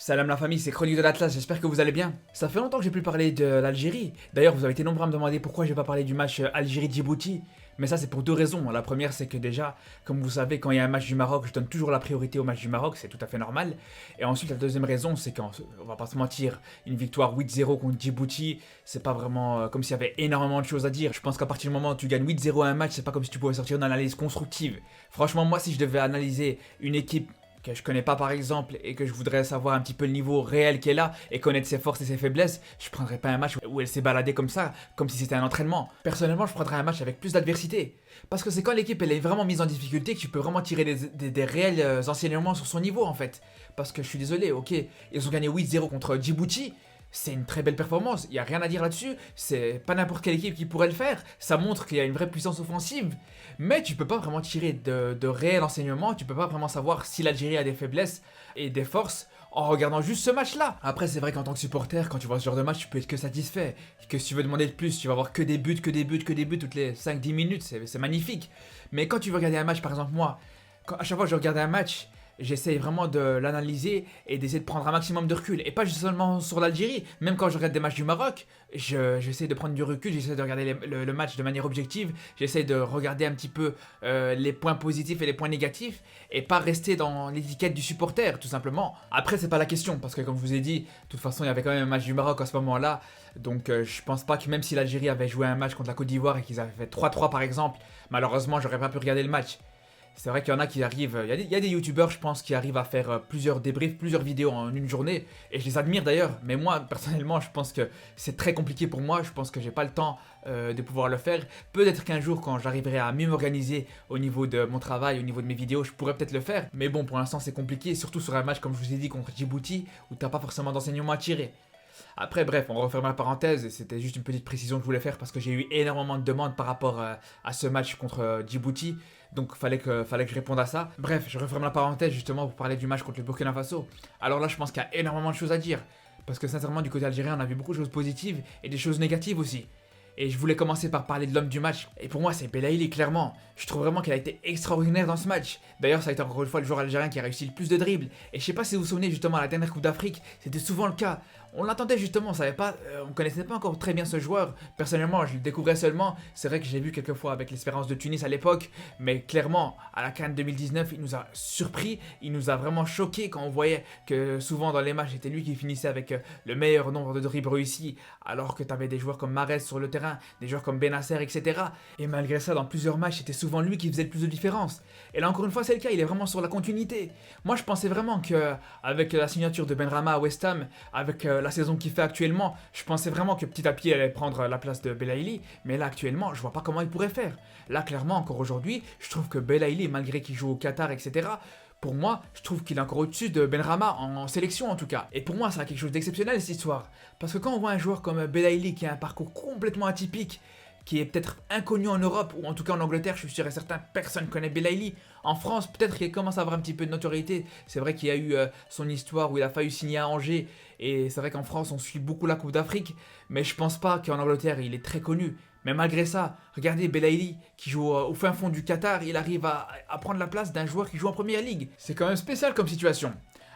Salam la famille, c'est Chronique de l'Atlas, j'espère que vous allez bien. Ça fait longtemps que j'ai plus parlé de l'Algérie. D'ailleurs, vous avez été nombreux à me demander pourquoi j'ai pas parlé du match Algérie-Djibouti. Mais ça, c'est pour deux raisons. La première, c'est que déjà, comme vous savez, quand il y a un match du Maroc, je donne toujours la priorité au match du Maroc, c'est tout à fait normal. Et ensuite, la deuxième raison, c'est qu'on va pas se mentir, une victoire 8-0 contre Djibouti, c'est pas vraiment comme s'il y avait énormément de choses à dire. Je pense qu'à partir du moment où tu gagnes 8-0 à un match, c'est pas comme si tu pouvais sortir une analyse constructive. Franchement, moi, si je devais analyser une équipe que je connais pas par exemple et que je voudrais savoir un petit peu le niveau réel qu'elle a et connaître ses forces et ses faiblesses, je prendrais pas un match où elle s'est baladée comme ça, comme si c'était un entraînement. Personnellement, je prendrais un match avec plus d'adversité. Parce que c'est quand l'équipe elle est vraiment mise en difficulté que tu peux vraiment tirer des réels enseignements sur son niveau en fait. Parce que je suis désolé, ok, ils ont gagné 8-0 contre Djibouti. C'est une très belle performance, il n'y a rien à dire là-dessus, c'est pas n'importe quelle équipe qui pourrait le faire, ça montre qu'il y a une vraie puissance offensive, mais tu peux pas vraiment tirer de réels enseignements, tu peux pas vraiment savoir si l'Algérie a des faiblesses et des forces en regardant juste ce match-là. Après c'est vrai qu'en tant que supporter, quand tu vois ce genre de match, tu peux être que satisfait, que si tu veux demander de plus, tu vas avoir que des buts, que des buts, que des buts toutes les 5-10 minutes, c'est magnifique. Mais quand tu veux regarder un match, par exemple moi, à chaque fois que je regarde un match, j'essaye vraiment de l'analyser et d'essayer de prendre un maximum de recul. Et pas juste seulement sur l'Algérie, même quand je regarde des matchs du Maroc, j'essaie de prendre du recul, j'essaie de regarder le match de manière objective, j'essaie de regarder un petit peu les points positifs et les points négatifs, et pas rester dans l'étiquette du supporter, tout simplement. Après, c'est pas la question, parce que comme je vous ai dit, de toute façon, il y avait quand même un match du Maroc à ce moment-là, donc je pense pas que même si l'Algérie avait joué un match contre la Côte d'Ivoire et qu'ils avaient fait 3-3 par exemple, malheureusement, j'aurais pas pu regarder le match. C'est vrai qu'il y en a qui arrivent, il y a des youtubeurs je pense qui arrivent à faire plusieurs débriefs, plusieurs vidéos en une journée, et je les admire d'ailleurs, mais moi personnellement je pense que c'est très compliqué pour moi, je pense que j'ai pas le temps de pouvoir le faire. Peut-être qu'un jour quand j'arriverai à mieux m'organiser au niveau de mon travail, au niveau de mes vidéos, je pourrais peut-être le faire, mais bon pour l'instant c'est compliqué, surtout sur un match comme je vous ai dit contre Djibouti, où t'as pas forcément d'enseignement à tirer. Après, bref, on referme la parenthèse, c'était juste une petite précision que je voulais faire parce que j'ai eu énormément de demandes par rapport à ce match contre Djibouti, donc fallait que je réponde à ça. Bref, je referme la parenthèse justement pour parler du match contre le Burkina Faso. Alors là, je pense qu'il y a énormément de choses à dire, parce que sincèrement, du côté algérien, on a vu beaucoup de choses positives et des choses négatives aussi. Et je voulais commencer par parler de l'homme du match. Et pour moi, c'est Belaïli, clairement. Je trouve vraiment qu'elle a été extraordinaire dans ce match. D'ailleurs, ça a été encore une fois le joueur algérien qui a réussi le plus de dribbles. Et je sais pas si vous vous souvenez, justement, à la dernière Coupe d'Afrique, c'était souvent le cas. On l'attendait justement, on connaissait pas encore très bien ce joueur. Personnellement, je le découvrais seulement. C'est vrai que j'ai vu quelques fois avec l'Espérance de Tunis à l'époque. Mais clairement, à la CAN 2019, il nous a surpris. Il nous a vraiment choqué quand on voyait que souvent dans les matchs, c'était lui qui finissait avec le meilleur nombre de dribbles réussis. Alors que tu avais des joueurs comme Mahrez sur le terrain, des joueurs comme Benasser, etc. Et malgré ça, dans plusieurs matchs, c'était souvent lui qui faisait le plus de différence. Et là, encore une fois, c'est le cas, il est vraiment sur la continuité. Moi, je pensais vraiment que avec la signature de Benrahma à West Ham, avec la saison qu'il fait actuellement, je pensais vraiment que petit à petit, il allait prendre la place de Belaïli. Mais là, actuellement, je vois pas comment il pourrait faire. Là, clairement, encore aujourd'hui, je trouve que Belaïli, malgré qu'il joue au Qatar, etc., pour moi, je trouve qu'il est encore au-dessus de Benrahma, en sélection en tout cas. Et pour moi, ça a quelque chose d'exceptionnel cette histoire. Parce que quand on voit un joueur comme Belaïli qui a un parcours complètement atypique, qui est peut-être inconnu en Europe, ou en tout cas en Angleterre, je suis sûr et certain, personne ne connaît Belaïli. En France, peut-être qu'il commence à avoir un petit peu de notoriété. C'est vrai qu'il y a eu son histoire où il a failli signer à Angers, et c'est vrai qu'en France, on suit beaucoup la Coupe d'Afrique, mais je pense pas qu'en Angleterre, il est très connu. Mais malgré ça, regardez Belaïli, qui joue au fin fond du Qatar, il arrive à prendre la place d'un joueur qui joue en Première Ligue. C'est quand même spécial comme situation.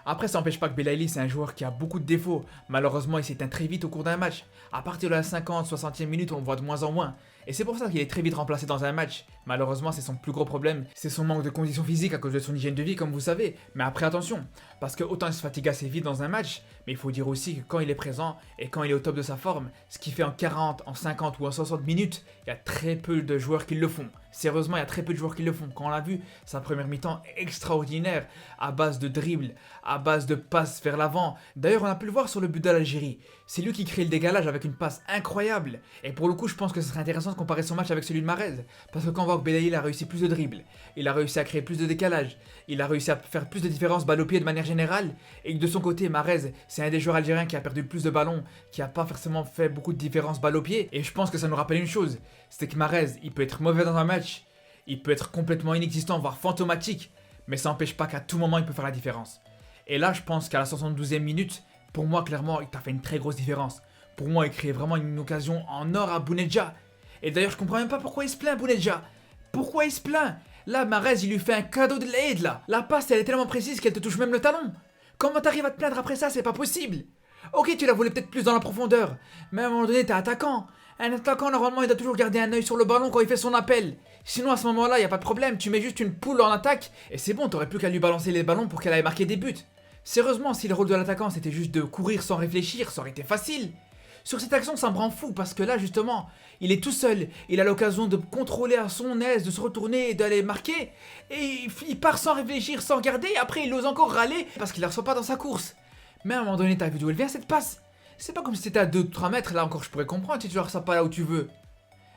Après, ça n'empêche pas que Belaïli, c'est un joueur qui a beaucoup de défauts. Malheureusement, il s'éteint très vite au cours d'un match. À partir de la 50, 60e minute, on le voit de moins en moins. Et c'est pour ça qu'il est très vite remplacé dans un match. Malheureusement, c'est son plus gros problème. C'est son manque de conditions physiques à cause de son hygiène de vie, comme vous savez. Mais après, attention. Parce que autant il se fatigue assez vite dans un match, mais il faut dire aussi que quand il est présent et quand il est au top de sa forme, ce qu'il fait en 40, en 50 ou en 60 minutes, il y a très peu de joueurs qui le font. Sérieusement, il y a très peu de joueurs qui le font. Quand on l'a vu, sa première mi-temps extraordinaire, à base de dribble, à base de passes vers l'avant. D'ailleurs, on a pu le voir sur le but de l'Algérie. C'est lui qui crée le décalage avec une passe incroyable. Et pour le coup, je pense que ce serait intéressant de comparer son match avec celui de Mahrez. Parce que quand on voit que Belaïli a réussi plus de dribbles, il a réussi à créer plus de décalage, il a réussi à faire plus de différences balle au pied de manière générale, et que de son côté, Mahrez, c'est un des joueurs algériens qui a perdu le plus de ballons, qui a pas forcément fait beaucoup de différences balle au pied. Et je pense que ça nous rappelle une chose, c'est que Mahrez, il peut être mauvais dans un match, il peut être complètement inexistant, voire fantomatique, mais ça n'empêche pas qu'à tout moment, il peut faire la différence. Et là, je pense qu'à la 72e minute, pour moi, clairement, il t'a fait une très grosse différence. Pour moi, il crée vraiment une occasion en or à Bounedjah. Et d'ailleurs, je comprends même pas pourquoi il se plaint, Bounedjah. Pourquoi il se plaint? Là, Mahrez, il lui fait un cadeau de l'aide, là. La passe, elle est tellement précise qu'elle te touche même le talon. Comment t'arrives à te plaindre après ça? C'est pas possible. Ok, tu la voulais peut-être plus dans la profondeur, mais à un moment donné, t'es attaquant. Un attaquant, normalement, il doit toujours garder un œil sur le ballon quand il fait son appel. Sinon, à ce moment-là, y a pas de problème, tu mets juste une poule en attaque, et c'est bon, t'aurais plus qu'à lui balancer les ballons pour qu'elle aille marquer des buts. Sérieusement, si le rôle de l'attaquant c'était juste de courir sans réfléchir, ça aurait été facile. Sur cette action, ça me rend fou parce que là, justement, il est tout seul. Il a l'occasion de contrôler à son aise, de se retourner et d'aller marquer. Et il part sans réfléchir, sans regarder. Et après, il ose encore râler parce qu'il la reçoit pas dans sa course. Mais à un moment donné, t'as vu d'où elle vient cette passe? C'est pas comme si c'était à 2-3 mètres. Là encore, je pourrais comprendre si tu la reçois pas là où tu veux.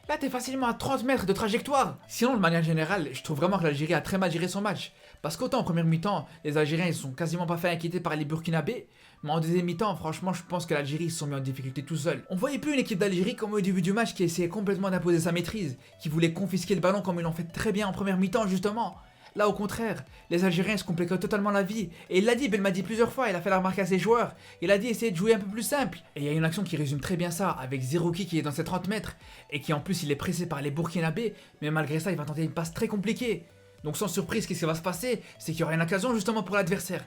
Là, t'es facilement à 30 mètres de trajectoire. Sinon, de manière générale, je trouve vraiment que l'Algérie a très mal géré son match. Parce qu'autant en première mi-temps, les Algériens ils sont quasiment pas fait inquiéter par les Burkinabés. Mais en deuxième mi-temps, franchement, je pense que l'Algérie ils se sont mis en difficulté tout seul. On voyait plus une équipe d'Algérie comme au début du match qui essayait complètement d'imposer sa maîtrise, qui voulait confisquer le ballon comme ils l'ont fait très bien en première mi-temps justement. Là au contraire, les Algériens se compliquaient totalement la vie. Et il l'a dit, m'a dit plusieurs fois, il a fait la remarque à ses joueurs. Il a dit essayer de jouer un peu plus simple. Et il y a une action qui résume très bien ça, avec Zerouki qui est dans ses 30 mètres, et qui en plus il est pressé par les Burkinabés, mais malgré ça il va tenter une passe très compliquée. Donc sans surprise, qu'est-ce qui va se passer? C'est qu'il y aura une occasion justement pour l'adversaire.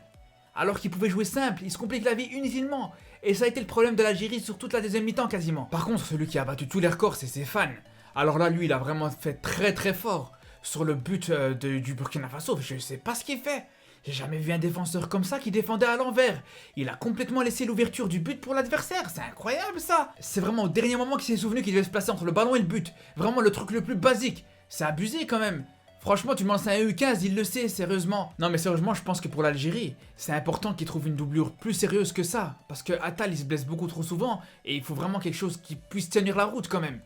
Alors qu'il pouvait jouer simple, il se complique la vie inutilement. Et ça a été le problème de l'Algérie sur toute la deuxième mi-temps quasiment. Par contre, celui qui a battu tous les records, c'est ses fans. Alors là, lui, il a vraiment fait très très fort sur le but du Burkina Faso. Je sais pas ce qu'il fait. J'ai jamais vu un défenseur comme ça qui défendait à l'envers. Il a complètement laissé l'ouverture du but pour l'adversaire. C'est incroyable ça. C'est vraiment au dernier moment qu'il s'est souvenu qu'il devait se placer entre le ballon et le but. Vraiment le truc le plus basique. C'est abusé quand même. Franchement, tu me lances un EU15, il le sait, sérieusement. Non mais sérieusement, je pense que pour l'Algérie, c'est important qu'ils trouvent une doublure plus sérieuse que ça. Parce que Attal, il se blesse beaucoup trop souvent, et il faut vraiment quelque chose qui puisse tenir la route quand même.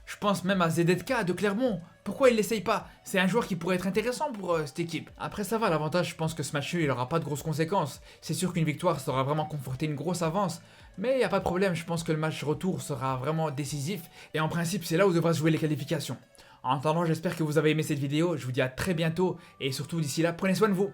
Je pense même à Zededka de Clermont. Pourquoi il l'essaye pas? C'est un joueur qui pourrait être intéressant pour cette équipe. Après ça va, l'avantage, je pense que ce match-là, il aura pas de grosses conséquences. C'est sûr qu'une victoire sera vraiment conforter une grosse avance. Mais il y a pas de problème, je pense que le match retour sera vraiment décisif. Et en principe, c'est là où devra se jouer les qualifications. En attendant, j'espère que vous avez aimé cette vidéo, je vous dis à très bientôt, et surtout d'ici là, prenez soin de vous.